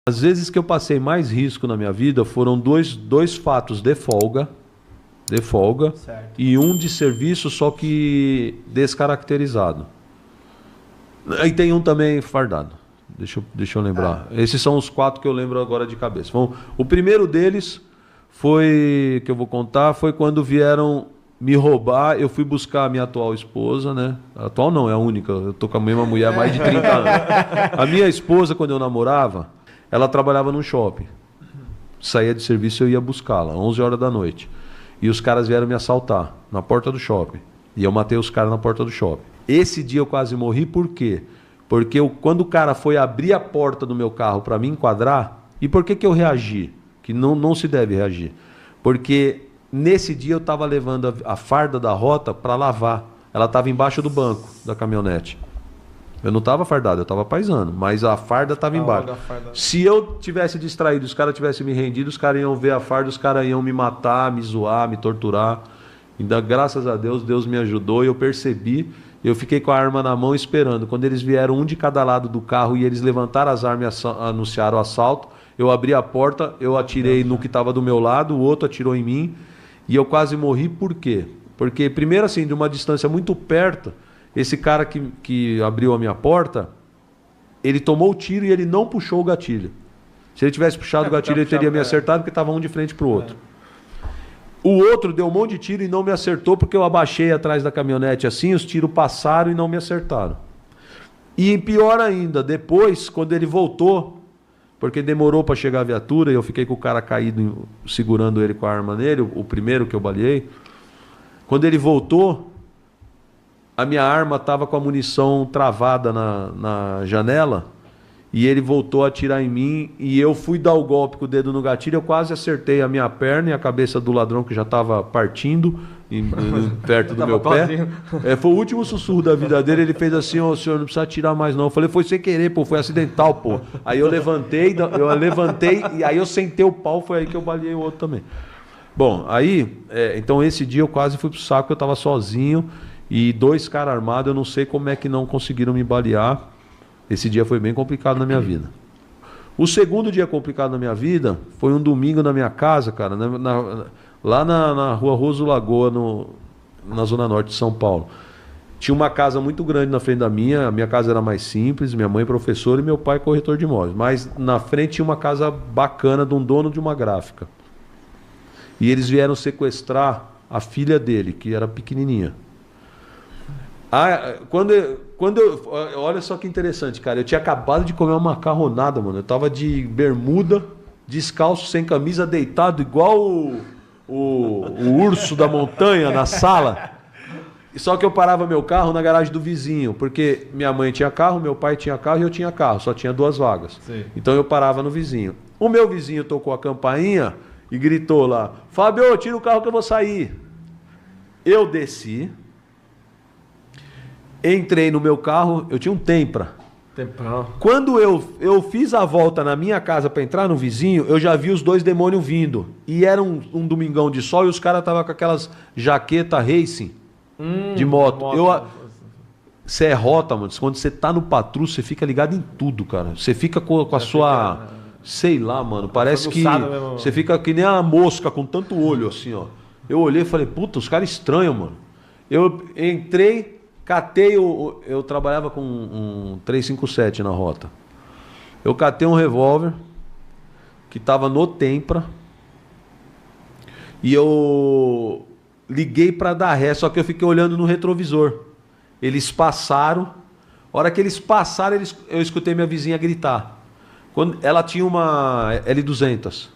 As vezes que eu passei mais risco na minha vida foram dois fatos de folga, Certo. e um de serviço, só que descaracterizado. E tem um também fardado. Deixa eu lembrar. Esses são os 4 que eu lembro agora de cabeça. Bom, o primeiro deles foi, que eu vou contar, foi quando vieram me roubar. Eu fui buscar a minha atual esposa, né? A atual não, é a única. Eu tô com a mesma mulher há mais de 30 anos. A minha esposa, quando eu namorava, ela trabalhava num shopping. Saía de serviço, eu ia buscá-la, 11 horas da noite. E os caras vieram me assaltar na porta do shopping. E eu matei os caras na porta do shopping. Esse dia eu quase morri, por quê? Porque quando o cara foi abrir a porta do meu carro para me enquadrar, e por que eu reagi? Que não se deve reagir. Porque nesse dia eu estava levando a farda da rota para lavar. Ela estava embaixo do banco da caminhonete. Eu não estava fardado, eu estava paisando, mas a farda estava embaixo. Se eu tivesse distraído, os caras tivessem me rendido, os caras iam ver a farda, os caras iam me matar, me zoar, me torturar. Ainda, graças a Deus, Deus me ajudou e eu percebi. Eu fiquei com a arma na mão esperando. Quando eles vieram um de cada lado do carro e eles levantaram as armas e anunciaram o assalto, eu abri a porta, eu atirei no que estava do meu lado, o outro atirou em mim e eu quase morri. Por quê? Porque, primeiro assim, de uma distância muito perto, esse cara que abriu a minha porta, ele tomou o tiro e ele não puxou o gatilho. Se ele tivesse puxado o gatilho, ele teria me acertado, porque estava um de frente para o outro. O outro deu um monte de tiro e não me acertou, porque eu abaixei atrás da caminhonete assim, os tiros passaram e não me acertaram. E pior ainda, depois, quando ele voltou, porque demorou para chegar a viatura, e eu fiquei com o cara caído, segurando ele com a arma nele, o primeiro que eu baleei. Quando ele voltou, a minha arma estava com a munição travada na janela, e ele voltou a atirar em mim, e eu fui dar o golpe com o dedo no gatilho, eu quase acertei a minha perna e a cabeça do ladrão, que já estava partindo perto do meu pé. Foi o último sussurro da vida dele. Ele fez assim: "Ô, senhor, não precisa atirar mais não". Eu falei: "Foi sem querer, pô, foi acidental, pô". Aí eu levantei e aí eu sentei o pau, foi aí que eu baleei o outro também. Bom, aí, então esse dia eu quase fui pro saco, eu estava sozinho, e 2 caras armados, eu não sei como é que não conseguiram me balear. Esse dia foi bem complicado na minha vida. O segundo dia complicado na minha vida foi um domingo na minha casa, cara, lá na rua Roso Lagoa, na Zona Norte de São Paulo. Tinha uma casa muito grande na frente da minha. A minha casa era mais simples, minha mãe professora e meu pai corretor de imóveis. Mas na frente tinha uma casa bacana de um dono de uma gráfica. E eles vieram sequestrar a filha dele, que era pequenininha. Olha só que interessante, cara. Eu tinha acabado de comer uma macarronada, mano. Eu tava de bermuda, descalço, sem camisa, deitado, igual o urso da montanha na sala. Só que eu parava meu carro na garagem do vizinho, porque minha mãe tinha carro, meu pai tinha carro e eu tinha carro. Só tinha 2 vagas. Sim. Então eu parava no vizinho. O meu vizinho tocou a campainha e gritou lá: "Fábio, tira o carro que eu vou sair". Eu desci. Entrei no meu carro, eu tinha um Tempra. Quando eu fiz a volta na minha casa para entrar no vizinho, eu já vi os 2 demônios vindo. E era um domingão de sol e os caras estavam com aquelas jaqueta racing de moto. Você é rota, mano. Quando você tá no patrulho, você fica ligado em tudo, cara. Você fica com a sua... Sei lá, mano. Parece que você fica que nem a mosca com tanto olho assim, ó. Eu olhei e falei: puta, os caras estranhos, mano. Eu entrei... Catei eu trabalhava com um 357 na rota. Eu catei um revólver que estava no Tempra e eu liguei para dar ré, só que eu fiquei olhando no retrovisor. Eles passaram. A hora que eles passaram, eu escutei minha vizinha gritar. Ela tinha uma L200.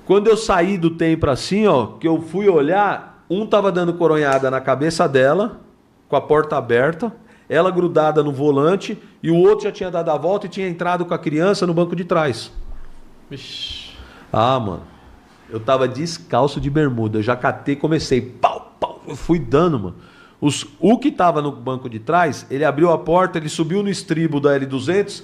Quando eu saí do Tempra assim, ó, que eu fui olhar, um tava dando coronhada na cabeça dela, com a porta aberta, ela grudada no volante, e o outro já tinha dado a volta e tinha entrado com a criança no banco de trás. Ixi. Ah, mano, eu tava descalço de bermuda, eu já catei, comecei, pau, pau, eu fui dando, mano. O que tava no banco de trás, ele abriu a porta, ele subiu no estribo da L200,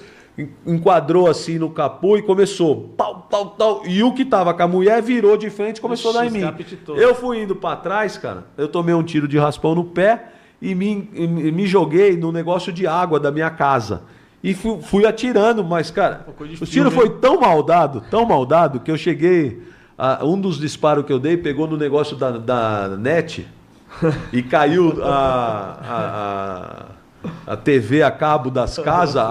enquadrou assim no capô e começou, pau, pau, pau, e o que tava com a mulher virou de frente e começou a dar em mim. Eu fui indo pra trás, cara, eu tomei um tiro de raspão no pé, e me joguei no negócio de água da minha casa. E fui atirando, mas, cara, o tiro foi tão maldado, que eu cheguei... um dos disparos que eu dei pegou no negócio da net e caiu a TV a cabo das casas.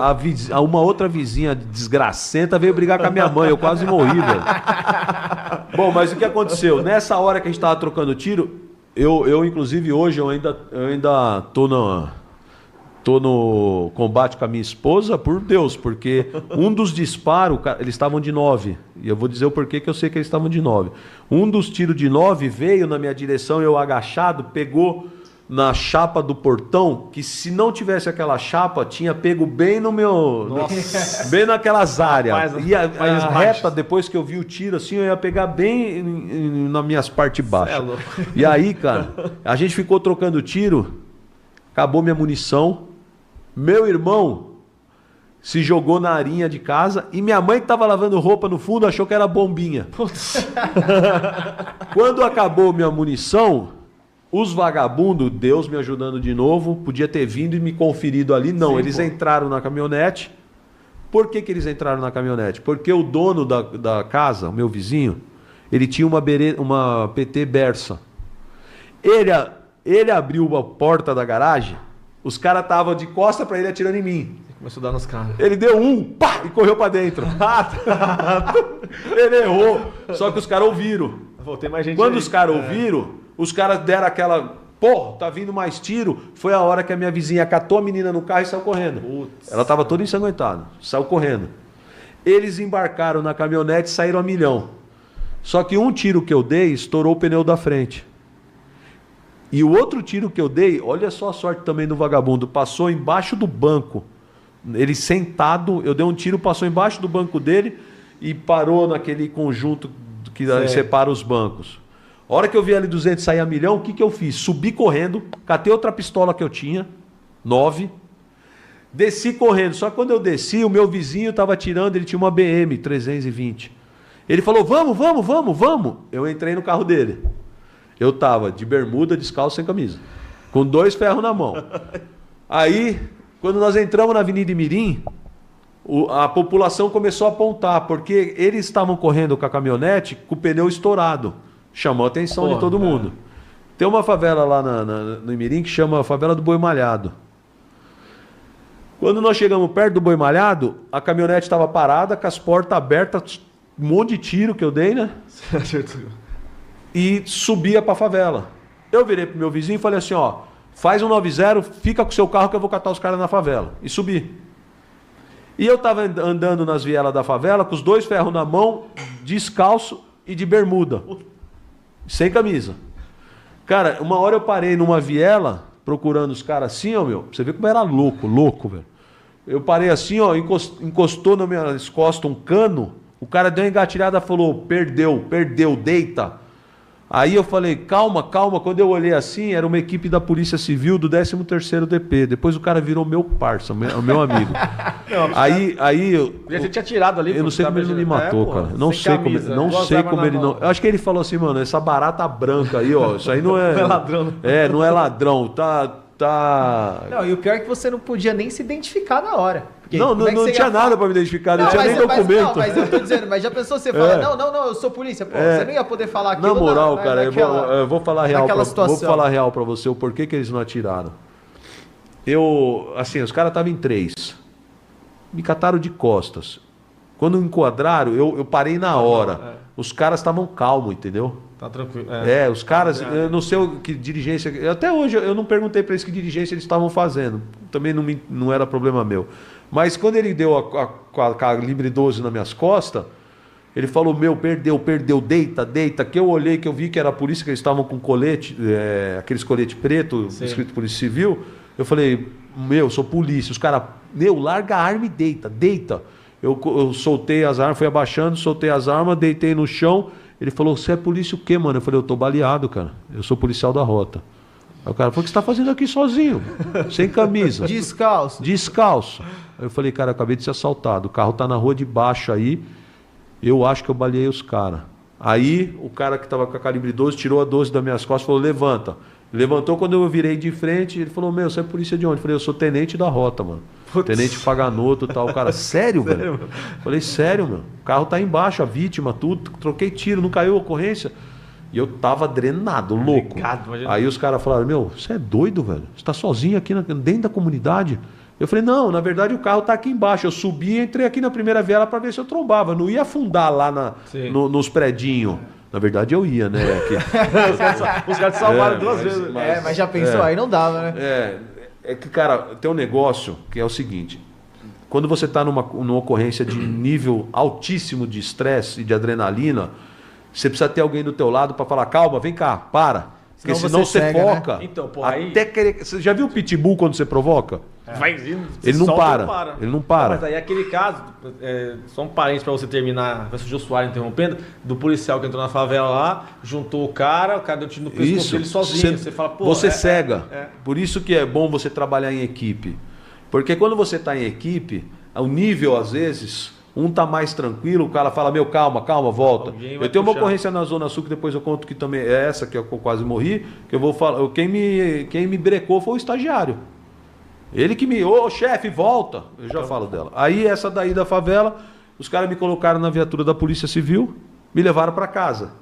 Uma outra vizinha desgracenta veio brigar com a minha mãe. Eu quase morri, velho. Bom, mas o que aconteceu? Nessa hora que a gente tava trocando tiro, eu inclusive, hoje, eu ainda tô no combate com a minha esposa, por Deus, porque um dos disparos, eles estavam de 9. E eu vou dizer o porquê que eu sei que eles estavam de 9. Um dos tiros de 9 veio na minha direção, eu agachado, pegou na chapa do portão, que se não tivesse aquela chapa, tinha pego bem no meu... Nossa. Bem naquelas áreas. E a reta, depois que eu vi o tiro, assim, eu ia pegar bem nas minhas partes baixas. E aí, cara, a gente ficou trocando tiro, acabou minha munição. Meu irmão se jogou na arinha de casa e minha mãe que estava lavando roupa no fundo achou que era bombinha. Quando acabou minha munição, os vagabundos, Deus me ajudando de novo, podia ter vindo e me conferido ali. Não, eles entraram na caminhonete. Por que eles entraram na caminhonete? Porque o dono da casa, o meu vizinho, ele tinha uma PT Bersa. Ele abriu a porta da garagem. Os caras estavam de costa pra ele atirando em mim. Começou a dar nos caras. Ele deu pá, e correu pra dentro. Ele errou. Só que os caras ouviram. Tem mais gente. Quando os caras ouviram, os caras deram aquela... Pô, tá vindo mais tiro. Foi a hora que a minha vizinha catou a menina no carro e saiu correndo. Putz. Ela tava toda ensanguentada. Saiu correndo. Eles embarcaram na caminhonete e saíram a milhão. Só que um tiro que eu dei estourou o pneu da frente. E o outro tiro que eu dei, olha só a sorte também do vagabundo, passou embaixo do banco. Ele sentado, eu dei um tiro, passou embaixo do banco dele e parou naquele conjunto que separa os bancos. A hora que eu vi L200 sair a milhão, o que eu fiz? Subi correndo, catei outra pistola que eu tinha, 9, desci correndo. Só que quando eu desci, o meu vizinho estava atirando, ele tinha uma BM 320. Ele falou, vamos. Eu entrei no carro dele. Eu tava de bermuda, descalço, sem camisa. Com 2 ferros na mão. Aí, quando nós entramos na Avenida Imirim, a população começou a apontar, porque eles estavam correndo com a caminhonete com o pneu estourado. Chamou a atenção de todo mundo. Tem uma favela lá no Imirim que chama a Favela do Boi Malhado. Quando nós chegamos perto do Boi Malhado, a caminhonete estava parada, com as portas abertas, um monte de tiro que eu dei, né? E subia para a favela. Eu virei pro meu vizinho e falei assim, ó, faz um 90, fica com o seu carro que eu vou catar os caras na favela. E subi. E eu tava andando nas vielas da favela com os 2 ferros na mão, descalço e de bermuda. Sem camisa. Cara, uma hora eu parei numa viela, procurando os caras assim, ó, meu. Você vê como era louco, velho. Eu parei assim, ó, encostou na minha costas um cano, o cara deu uma engatilhada e falou, perdeu, deita. Aí eu falei, calma. Quando eu olhei assim, era uma equipe da Polícia Civil do 13º DP. Depois o cara virou meu parça, meu amigo. Aí já tinha tirado ali. Eu não sei como ele não me matou, cara. Não sei como ele não... Eu acho que ele falou assim, mano, essa barata branca aí, ó, isso aí não é... Não é ladrão. Não é ladrão, tá... Não, e o pior é que você não podia nem se identificar na hora. Não tinha nada pra me identificar, não tinha nem documento. Mas eu tô dizendo, mas já pensou você falar, não, eu sou polícia, pô, você não ia poder falar aquilo. Na moral, cara, eu vou falar real pra você o porquê que eles não atiraram. Os caras estavam em 3. Me cataram de costas. Quando me enquadraram, eu parei na hora. Os caras estavam calmos, entendeu? Tá tranquilo. Os caras, eu não sei que dirigência... Até hoje eu não perguntei para eles que dirigência eles estavam fazendo. Também não era problema meu. Mas quando ele deu a calibre 12 nas minhas costas, ele falou, perdeu, deita. Que eu olhei, que eu vi que era a polícia, que eles estavam com colete, aqueles colete preto, escrito Polícia Civil. Eu falei, sou polícia. Os caras, larga a arma e deita. Eu soltei as armas, fui abaixando, soltei as armas, deitei no chão. Ele falou, você é polícia o quê, mano? Eu falei, eu tô baleado, cara. Eu sou policial da rota. Aí o cara falou, o que você tá fazendo aqui sozinho? Sem camisa. Descalço. Aí eu falei, cara, eu acabei de ser assaltado. O carro tá na rua de baixo aí. Eu acho que eu baleei os caras. Aí o cara que tava com a calibre 12 tirou a 12 das minhas costas e falou, levanta. Levantou, quando eu virei de frente, ele falou, você é polícia de onde? Eu falei, eu sou tenente da rota, mano. Tenente Paganoto e tal. O cara, sério, velho? Falei, sério, meu. O carro tá embaixo, a vítima, tudo. Troquei tiro, não caiu a ocorrência. E eu tava drenado, louco. Aí os caras falaram, meu, você é doido, velho? Você tá sozinho aqui dentro da comunidade? Eu falei, não, na verdade o carro tá aqui embaixo. Eu subi e entrei aqui na primeira viela para ver se eu trombava. Eu não ia afundar lá nos predinhos. Na verdade eu ia, né? Os caras te salvaram duas vezes. Mas já pensou, aí não dava, né? É que, cara, tem um negócio que é o seguinte. Quando você tá numa ocorrência de nível altíssimo de estresse e de adrenalina, você precisa ter alguém do teu lado para falar, calma, vem cá, para. Porque senão você cega, foca. Né? Então, pô, aí... Até querer... Você já viu o pitbull quando você provoca? Vai, ele não para. Ele não para. Mas aí aquele caso, só um parênteses para você terminar, vai surgir o Soares interrompendo, do policial que entrou na favela lá, juntou o cara deu tiro no pescoço dele sozinho. Você fala, pô... Você cega. Por isso que é bom você trabalhar em equipe. Porque quando você está em equipe, o nível, às vezes... Um tá mais tranquilo, o cara fala, meu, calma, volta. Eu tenho uma ocorrência na Zona Sul, que depois eu conto que também é essa, que eu quase morri, que eu vou falar. Quem me brecou foi o estagiário. Ele que ô chefe, volta. Eu já falo dela. Aí essa daí da favela, os caras me colocaram na viatura da Polícia Civil, me levaram para casa.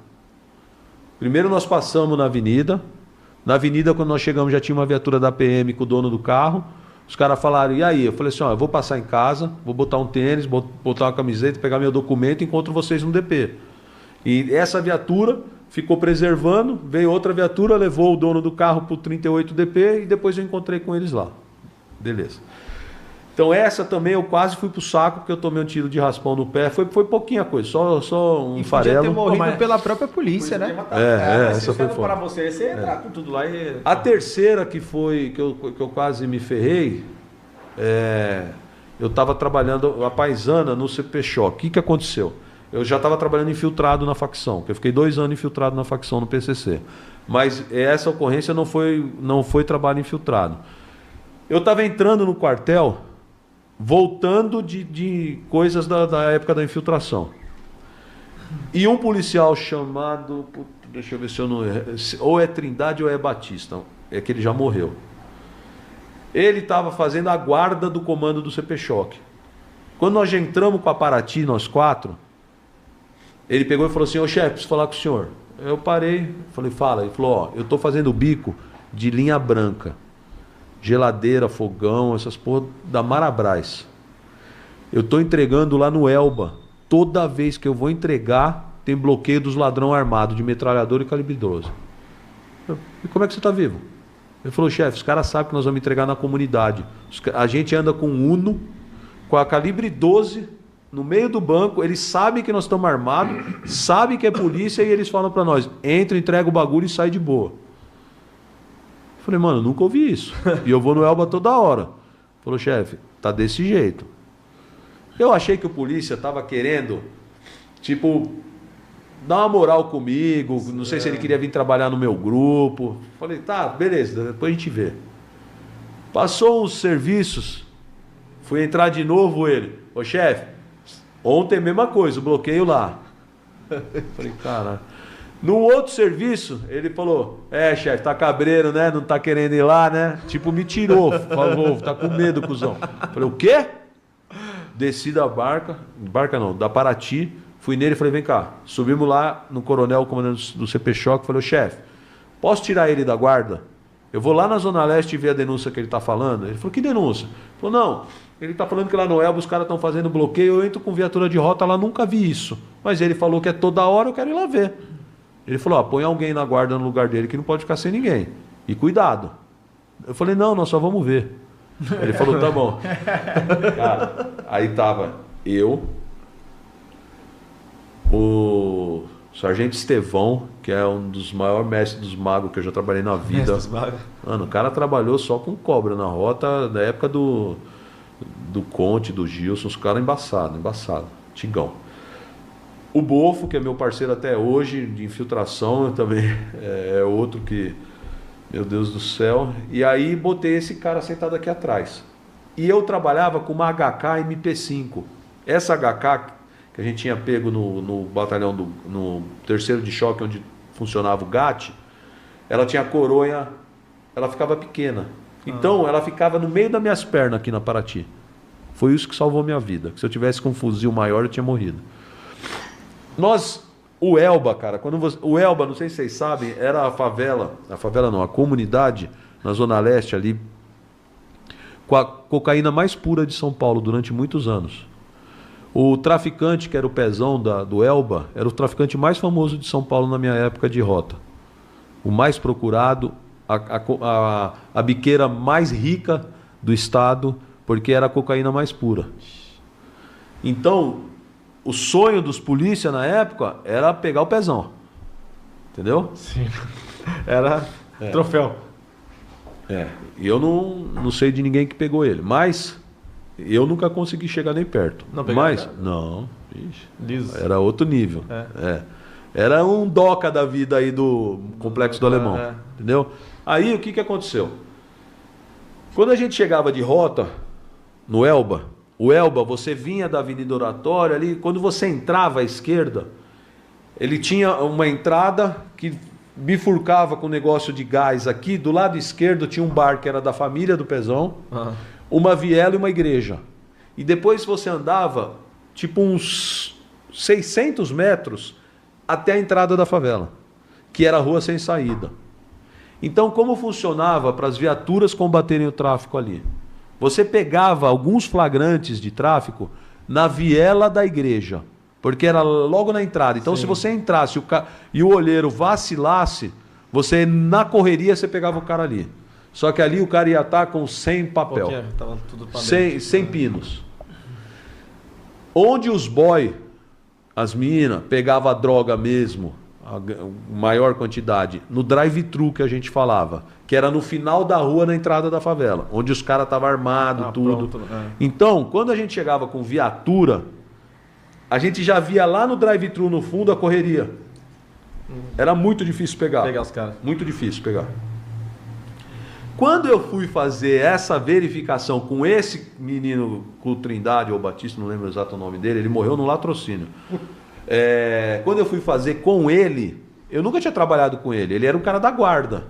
Primeiro nós passamos na avenida. Na avenida, quando nós chegamos, já tinha uma viatura da PM com o dono do carro. Os caras falaram, e aí? Eu falei assim, ó, eu vou passar em casa, vou botar um tênis, botar uma camiseta, pegar meu documento e encontro vocês no DP. E essa viatura ficou preservando, veio outra viatura, levou o dono do carro para o 38 DP e depois eu encontrei com eles lá. Beleza. Então essa também eu quase fui pro saco, porque eu tomei um tiro de raspão no pé. Foi pouquinha coisa, só um farelo. Podia ter morrido pela própria polícia, né? Essa foi para você entrar com tudo lá e... A terceira que eu quase me ferrei, eu estava trabalhando a paisana no CP Choque. O que aconteceu? Eu já estava trabalhando infiltrado na facção, porque eu fiquei 2 anos infiltrado na facção no PCC. Mas essa ocorrência não foi trabalho infiltrado. Eu estava entrando no quartel, voltando de coisas da época da infiltração. E um policial chamado... Deixa eu ver se eu não... Ou é Trindade ou é Batista. É que ele já morreu. Ele estava fazendo a guarda do comando do CP Choque. Quando nós já entramos com a Paraty, nós 4, ele pegou e falou assim, ô chefe, preciso falar com o senhor. Eu parei, falei, fala. Ele falou, ó, eu estou fazendo o bico de linha branca. Geladeira, fogão, essas porra da Marabras. Eu estou entregando lá no Elba. Toda vez que eu vou entregar, tem bloqueio dos ladrão armado, de metralhador e calibre 12. E como é que você está vivo? Ele falou, chefe, os caras sabem que nós vamos entregar na comunidade. A gente anda com Uno, com a calibre 12, no meio do banco, eles sabem que nós estamos armados, sabem que é polícia e eles falam para nós, entra, entrega o bagulho e sai de boa. Eu falei, mano, eu nunca ouvi isso. E eu vou no Elba toda hora. Falou, chefe, tá desse jeito. Eu achei que o polícia tava querendo, tipo, dar uma moral comigo. Não sei se ele queria vir trabalhar no meu grupo. Falei, tá, beleza, depois a gente vê. Passou uns serviços, fui entrar de novo ele. Ô, chefe, ontem a mesma coisa, o bloqueio lá. Falei, caralho. No outro serviço, ele falou, chefe, tá cabreiro, né? Não tá querendo ir lá, né? Tipo, me tirou, falou, tá com medo, cuzão. Falei, o quê? Desci da da Paraty, fui nele e falei, vem cá. Subimos lá no coronel, comandante do CP Choque, falei, chefe, posso tirar ele da guarda? Eu vou lá na Zona Leste ver a denúncia que ele tá falando. Ele falou, que denúncia? Ele falou, não, ele tá falando que lá no Elba os caras estão fazendo bloqueio, eu entro com viatura de rota lá, nunca vi isso. Mas ele falou que é toda hora, eu quero ir lá ver. Ele falou, põe alguém na guarda no lugar dele que não pode ficar sem ninguém. E cuidado. Eu falei, não, nós só vamos ver. Ele falou, tá bom. Cara, aí tava eu, o Sargento Estevão, que é um dos maiores mestres dos magos que eu já trabalhei na vida. Mano, o cara trabalhou só com cobra na rota da época do Conte, do Gilson, os caras embaçado, Tigão. O Bofo, que é meu parceiro até hoje, de infiltração, também é outro que, meu Deus do céu. E aí botei esse cara sentado aqui atrás. E eu trabalhava com uma HK MP5. Essa HK, que a gente tinha pego no batalhão, no terceiro de choque, onde funcionava o GAT, ela tinha coronha, ela ficava pequena. Então ela ficava no meio das minhas pernas aqui na Paraty. Foi isso que salvou minha vida. Se eu tivesse com um fuzil maior, eu tinha morrido. O Elba, cara, o Elba, não sei se vocês sabem, era a favela não, a comunidade na Zona Leste ali, com a cocaína mais pura de São Paulo durante muitos anos. O traficante, que era o pezão do Elba, era o traficante mais famoso de São Paulo na minha época de rota. O mais procurado, a biqueira mais rica do estado, porque era a cocaína mais pura. Então, o sonho dos polícia na época era pegar o pezão. Entendeu? Sim. Era troféu. E eu não sei de ninguém que pegou ele, mas eu nunca consegui chegar nem perto. Não pegou? Mas, não. Ixi, liso. era outro nível. Era um doca da vida aí do Complexo do Alemão. Entendeu? Aí o que aconteceu? Quando a gente chegava de rota no Elba, o Elba, você vinha da Avenida Oratória ali, quando você entrava à esquerda, ele tinha uma entrada que bifurcava com um negócio de gás aqui. Do lado esquerdo tinha um bar que era da família do Pezão, uma viela e uma igreja. E depois você andava tipo uns 600 metros até a entrada da favela, que era a rua sem saída. Então, como funcionava para as viaturas combaterem o tráfico ali? Você pegava alguns flagrantes de tráfico na viela da igreja, porque era logo na entrada. Então, se você entrasse e o olheiro vacilasse, você, na correria, você pegava o cara ali. Só que ali o cara ia estar com 100 papel, tava tudo 100 pinos. Onde os boy, as minas, pegavam a droga mesmo, a maior quantidade, no drive-thru que a gente falava, que era no final da rua, na entrada da favela, onde os caras estavam armados, tudo. Pronto, Então, quando a gente chegava com viatura, a gente já via lá no drive-thru, no fundo, a correria. Era muito difícil pegar. Pegar os caras. Muito difícil pegar. Quando eu fui fazer essa verificação com esse menino, com Trindade ou Batista, não lembro exato o nome dele, ele morreu no latrocínio. Quando eu fui fazer com ele, eu nunca tinha trabalhado com ele. Ele era um cara da guarda.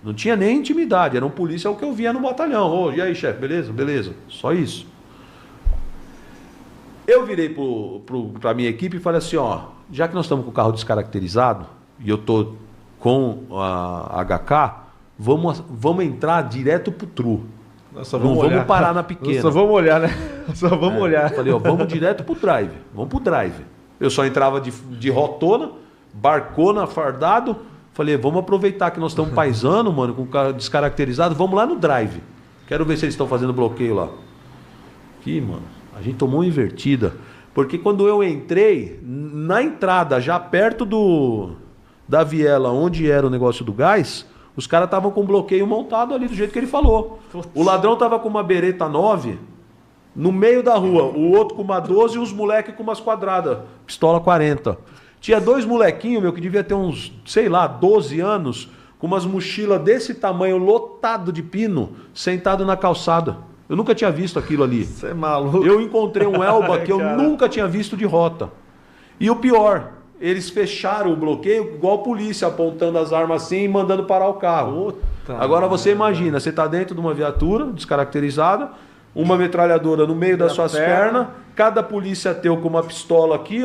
Não tinha nem intimidade, era um policial que eu via no batalhão. E aí, chefe, beleza? Beleza. Só isso. Eu virei para a minha equipe e falei assim, já que nós estamos com o carro descaracterizado, e eu estou com a HK, vamos entrar direto pro tru. Não vamos parar na pequena. Só vamos olhar, né? Só vamos olhar. Falei, vamos direto pro drive. Vamos pro drive. Eu só entrava de rotona, barcona, fardado. Falei, vamos aproveitar que nós estamos paisando, mano, com o carro descaracterizado, vamos lá no drive. Quero ver se eles estão fazendo bloqueio lá. Aqui, mano, a gente tomou uma invertida. Porque quando eu entrei, na entrada, já perto da viela, onde era o negócio do gás, os caras estavam com bloqueio montado ali, do jeito que ele falou. O ladrão tava com uma Beretta 9 no meio da rua, o outro com uma 12 e os moleques com umas quadradas, pistola 40. Tinha dois molequinhos, que devia ter uns, 12 anos, com umas mochilas desse tamanho, lotado de pino, sentado na calçada. Eu nunca tinha visto aquilo ali. Você é maluco. Eu encontrei um Elba que eu nunca tinha visto de rota. E o pior, eles fecharam o bloqueio igual a polícia, apontando as armas assim e mandando parar o carro. Agora você imagina, você está dentro de uma viatura descaracterizada, uma metralhadora no meio das suas pernas, cada polícia teu com uma pistola aqui,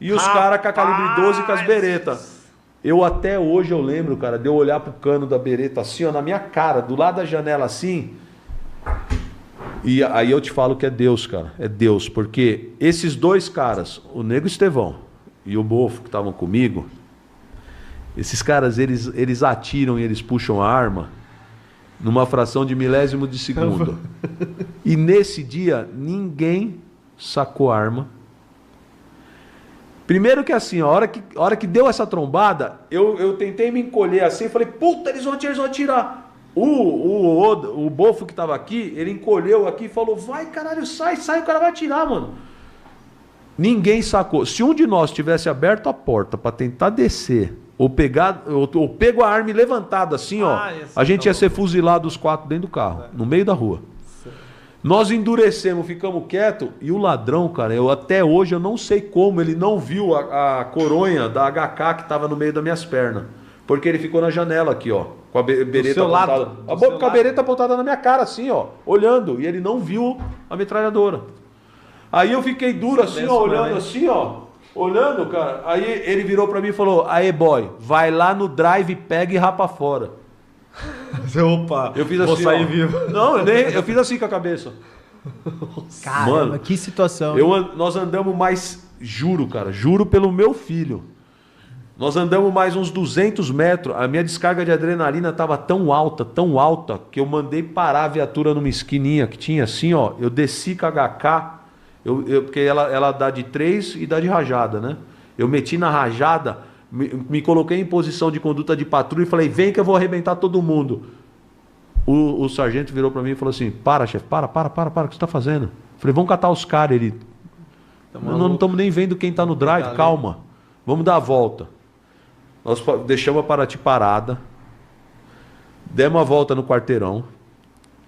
e os caras com a calibre 12 com as beretas. Eu até hoje eu lembro, cara, de eu olhar pro cano da bereta assim, na minha cara, do lado da janela assim. E aí eu te falo que é Deus, cara. É Deus, porque esses dois caras, o Nego Estevão e o Bofo que estavam comigo, esses caras, eles atiram e eles puxam a arma numa fração de milésimo de segundo. E nesse dia, ninguém sacou a arma. Primeiro que assim, a hora que deu essa trombada, eu tentei me encolher assim e falei, puta, eles vão atirar. O Bofo que tava aqui, ele encolheu aqui e falou, vai caralho, sai, o cara vai atirar, mano. Ninguém sacou. Se um de nós tivesse aberto a porta para tentar descer, ou pego a arma e levantado assim, a gente ia ser fuzilado os quatro dentro do carro, no meio da rua. Nós endurecemos, ficamos quietos, e o ladrão, cara, até hoje eu não sei como ele não viu a coronha da HK que estava no meio das minhas pernas. Porque ele ficou na janela aqui, com a bereta apontada. Com a bereta apontada na minha cara, assim, olhando. E ele não viu a metralhadora. Aí eu fiquei duro assim, ó, olhando assim, ó. Olhando, cara. Aí ele virou pra mim e falou: "Aê, boy, vai lá no drive, pega e rapa fora." Opa, eu fiz assim, vou sair vivo. Não, eu fiz assim com a cabeça. Caramba, mano, que situação. Nós andamos mais, juro, cara, juro pelo meu filho. Nós andamos mais uns 200 metros. A minha descarga de adrenalina estava tão alta, que eu mandei parar a viatura numa esquininha que tinha assim, ó. Eu desci com a HK, porque ela dá de 3 e dá de rajada, né? Eu meti na rajada, me coloquei em posição de conduta de patrulha e falei: "Vem que eu vou arrebentar todo mundo." O sargento virou para mim e falou assim: "Para, chefe, para, o que você está fazendo?" Eu falei: "Vamos catar os caras." Ele: "Nós não estamos nem vendo quem está no drive, calma, vamos dar a volta." Nós deixamos a Paraty parada, demos a volta no quarteirão.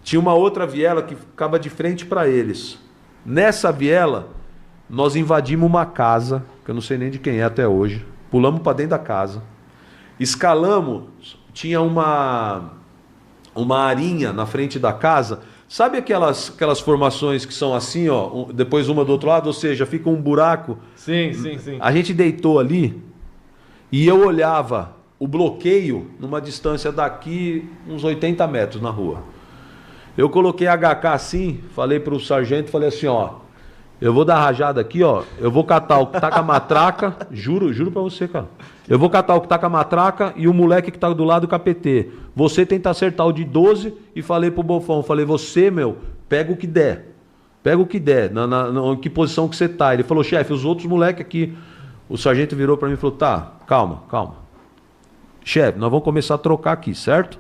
Tinha uma outra viela que ficava de frente para eles. Nessa viela, nós invadimos uma casa, que eu não sei nem de quem é até hoje. Pulamos para dentro da casa. Escalamos, tinha uma arinha na frente da casa. Sabe aquelas formações que são assim, ó, depois uma do outro lado? Ou seja, fica um buraco. Sim. A gente deitou ali e eu olhava o bloqueio numa distância daqui uns 80 metros na rua. Eu coloquei a HK assim, falei para o sargento, falei assim, ó: "Eu vou dar rajada aqui, ó. Eu vou catar o que tá com a matraca." Juro pra você, cara. "Eu vou catar o que tá com a matraca e o moleque que tá do lado com a PT. Você tenta acertar o de 12 e falei pro Bofão, falei: "Você, meu, pega o que der. Pega o que der. Em que posição que você tá?" Ele falou: "Chefe, os outros moleques aqui." O sargento virou pra mim e falou: "Tá, calma. Chefe, nós vamos começar a trocar aqui, certo?"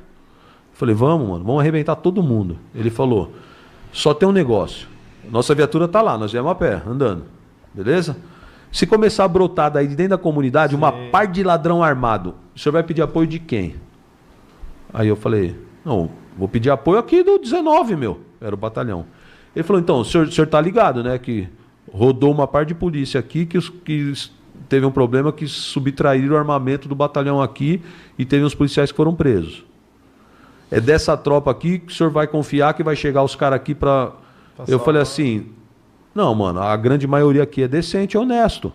Eu falei: "Vamos, mano, vamos arrebentar todo mundo." Ele falou: "Só tem um negócio. Nossa viatura tá lá, nós viemos a pé, andando. Beleza? Se começar a brotar daí de dentro da comunidade, uma par de ladrão armado, o senhor vai pedir apoio de quem?" Aí eu falei: "Não, vou pedir apoio aqui do 19, meu." Era o batalhão. Ele falou: "Então, o senhor tá ligado, né? Que rodou uma par de polícia aqui que teve um problema que subtraíram o armamento do batalhão aqui e teve uns policiais que foram presos. É dessa tropa aqui que o senhor vai confiar que vai chegar os caras aqui para..." Eu falei assim: "Não, mano, a grande maioria aqui é decente, é honesto."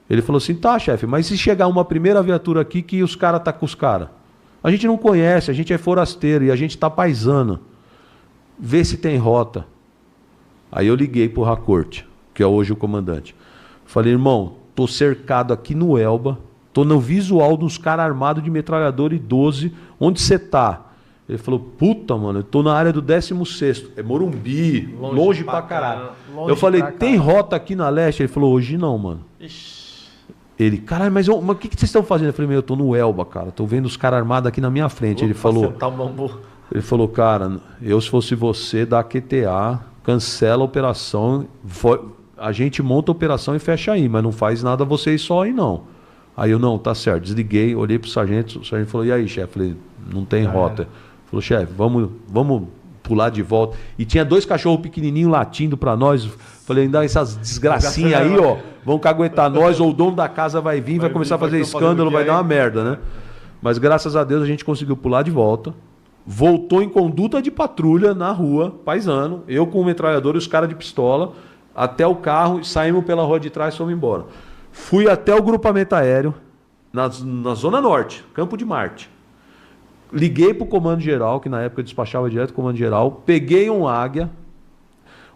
Ele falou assim: "Tá, chefe, mas se chegar uma primeira viatura aqui que os caras tá com os caras? A gente não conhece, a gente é forasteiro e a gente tá paisano. Vê se tem rota." Aí eu liguei pro Racorte, que é hoje o comandante. Falei: "Irmão, tô cercado aqui no Elba, tô no visual dos caras armados de metralhadora e 12, onde você tá?" Ele falou: "Puta, mano, eu tô na área do 16º, é Morumbi, longe pra caralho." Eu falei: "Tem rota aqui na leste?" Ele falou: "Hoje não, mano." Ixi. Ele: "Caralho, mas o que vocês estão fazendo?" Eu falei: "Meu, eu tô no Elba, cara, tô vendo os caras armados aqui na minha frente." Ele falou: "Cara, eu se fosse você, dá QTA, cancela a operação, a gente monta a operação e fecha aí, mas não faz nada vocês só aí não." Aí eu: "Não, tá certo." Desliguei, olhei pro sargento, o sargento falou: "E aí, chefe?" Eu falei: "Não tem rota." Falou: "Chefe, vamos pular de volta." E tinha 2 cachorros pequenininhos latindo pra nós. Falei: "Ainda essas desgracinhas aí, ó, vão caguetar nós, ou o dono da casa vai vir, vai começar a fazer escândalo, vai dar uma merda, né?" Mas graças a Deus a gente conseguiu pular de volta. Voltou em conduta de patrulha na rua, paisano, eu com o metralhador e os caras de pistola, até o carro, saímos pela rua de trás e fomos embora. Fui até o grupamento aéreo, na Zona Norte, Campo de Marte. Liguei pro comando geral, que na época eu despachava direto pro comando geral, peguei um Águia,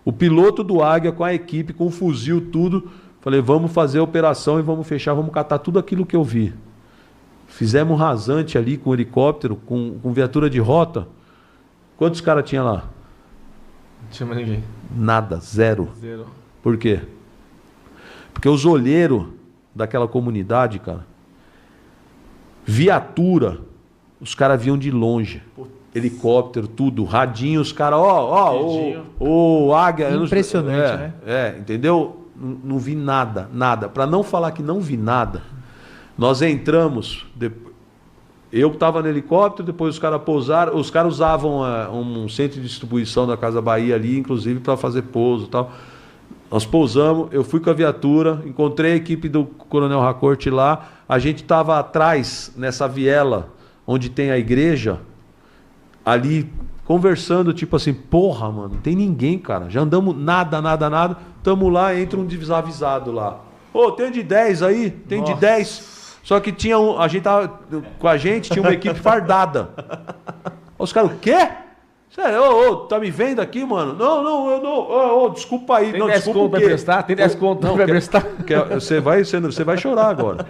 o piloto do Águia com a equipe, com o fuzil, tudo. Falei: "Vamos fazer a operação e vamos fechar, vamos catar tudo aquilo que eu vi." Fizemos um rasante ali com helicóptero, com viatura de rota. Quantos caras tinha lá? Não tinha mais ninguém. Nada, zero. Por quê? Porque os olheiros daquela comunidade, cara, viatura, os caras viam de longe. Helicóptero, tudo, radinho, os caras, o Águia. Impressionante, né? Entendeu? Não vi nada. Para não falar que não vi nada, nós entramos, eu estava no helicóptero, depois os caras pousaram, os caras usavam um centro de distribuição da Casa Bahia ali, inclusive para fazer pouso e tal. Nós pousamos, eu fui com a viatura, encontrei a equipe do Coronel Racorte lá, a gente estava atrás, nessa viela, onde tem a igreja, ali conversando, tipo assim, porra, mano, não tem ninguém, cara. Já andamos nada. Tamo lá, entra um desavisado lá. Ô, tem de 10 aí? Tem de 10? Só que tinha a gente tava com a gente, tinha uma equipe fardada. Os caras, o quê? Sério, tá me vendo aqui, mano? Não, eu não. Desculpa aí. Tem não, 10 desculpa conto pra prestar? Tem 10 conto pra prestar? Você vai chorar agora.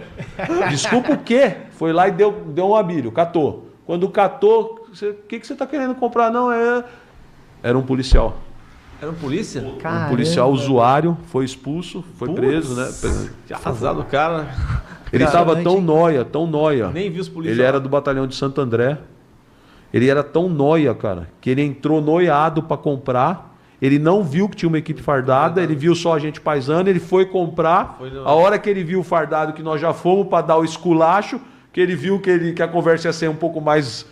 Desculpa o quê? Foi lá e deu um abilho, catou. Quando catou, o que você tá querendo comprar? Não, era um policial. Era um polícia? Um policial usuário, foi expulso, foi preso, né? Que azado o cara. Ele tava tão nóia. Nem viu os policiais. Ele era do batalhão de Santo André. Ele era tão nóia, cara, que ele entrou noiado para comprar. Ele não viu que tinha uma equipe fardada, ele viu só a gente paisano, ele foi comprar. A hora que ele viu o fardado, que nós já fomos para dar o esculacho, que ele viu que a conversa ia ser um pouco mais...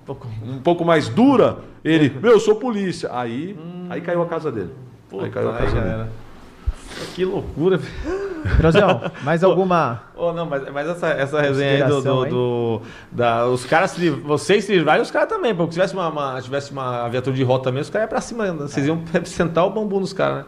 um pouco mais dura, ele, eu sou polícia. Aí caiu a casa dele. Aí caiu a casa dele. Que loucura. Brasil, mais alguma... Não, mas essa resenha aí os caras, vocês se livraram e os caras também, porque se tivesse uma viatura de rota mesmo, os caras iam pra cima, vocês iam sentar o bambu nos caras, né?